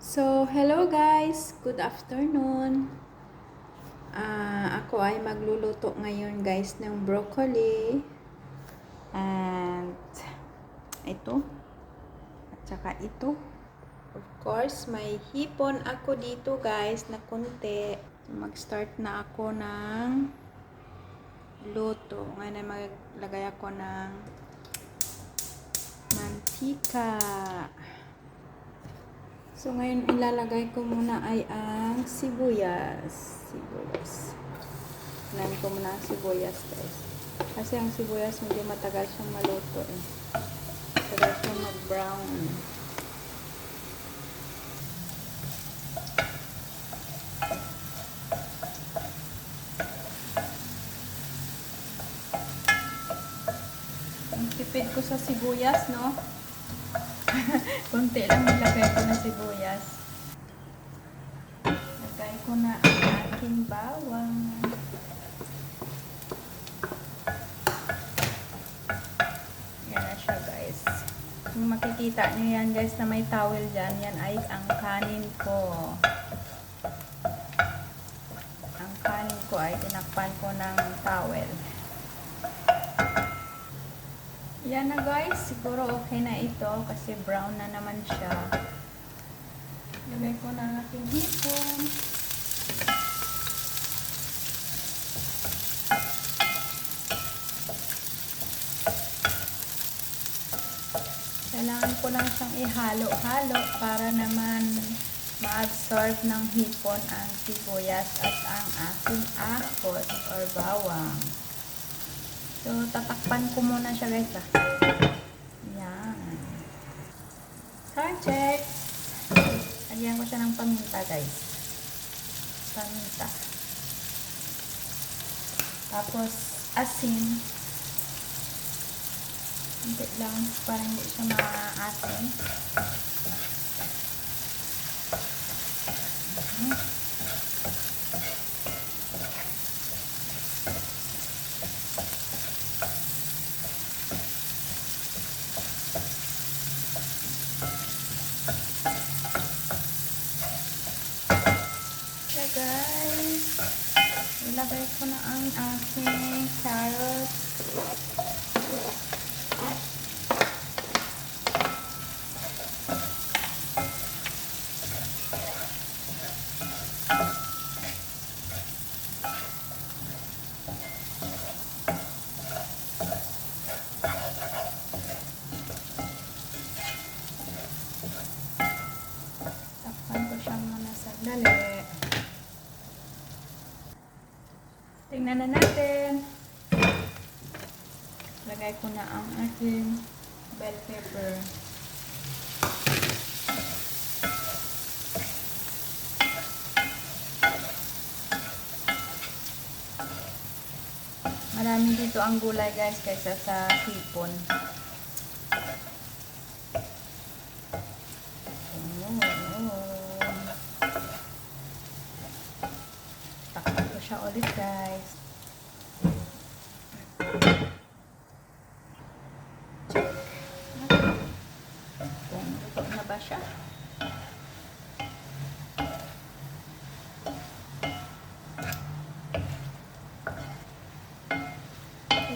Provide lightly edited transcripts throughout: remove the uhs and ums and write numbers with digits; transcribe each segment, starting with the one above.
So, hello guys! Good afternoon! Ako ay magluluto ngayon guys ng broccoli. And ito. At saka ito. Of course, may hipon ako dito guys na konti. Mag-start na ako ng luto. Ngayon ay maglagay ako ng mantika. So, ngayon ilalagay ko muna ay ang sibuyas. Ilan ko muna ang sibuyas, guys. Kasi ang sibuyas medyo matagal siyang maluto eh. Matagal siyang mag-brown. Ang tipid ko sa sibuyas, no? Kunti lang nilagay ko na sibuyas. Lagay ko na ang aking bawang. Yan na siya guys. Kung makikita nyo yan guys na may towel dyan, yan ay ang kanin ko. Ang kanin ko ay tinakpan ko ng towel. Yan na guys, siguro okay na ito kasi brown na naman siya. Lagay ko na ang ating hipon. Kailangan ko lang siyang ihalo-halo para naman ma-absorb ng hipon ang sibuyas at ang aking ahos or bawang. So, tatakpan ko muna siya guys Yan. Time check. Lagyan ko siya ng paminta guys. Paminta. Tapos, asin. Hindi lang para hindi siya maasin. Guys, ilagay ko na ang aking carrots. Takpan ko siya muna sandali. Tingnan na natin. Lagay ko na ang ating bell pepper. Marami dito ang gulay guys kaysa sa hipon. Takpan ko siya ulit guys. Check. Kung luto na ba siya?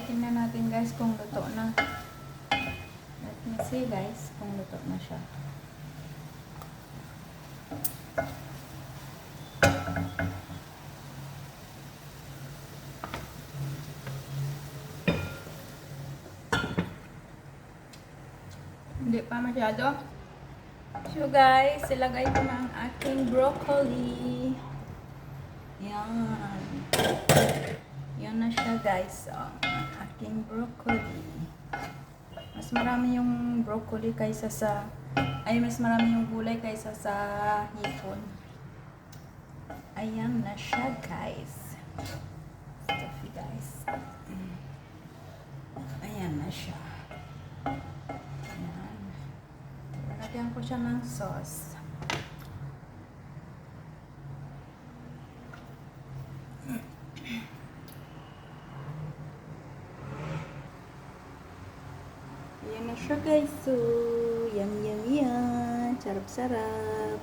Tingnan natin guys kung luto na. Let me see guys kung luto na siya. Hindi pa masyado. So guys, ilagay ko na ang aking broccoli. Yan. Yan na siya guys. Ang aking broccoli. Mas marami yung broccoli kaysa sa mas marami yung gulay kaysa sa hipon. Ayan na siya guys. Stuffy guys. Ayan na siya. Ayan. Lagyan ko siya ng sauce. Ayan na siya guys. So, yum yum yum. Sarap-sarap.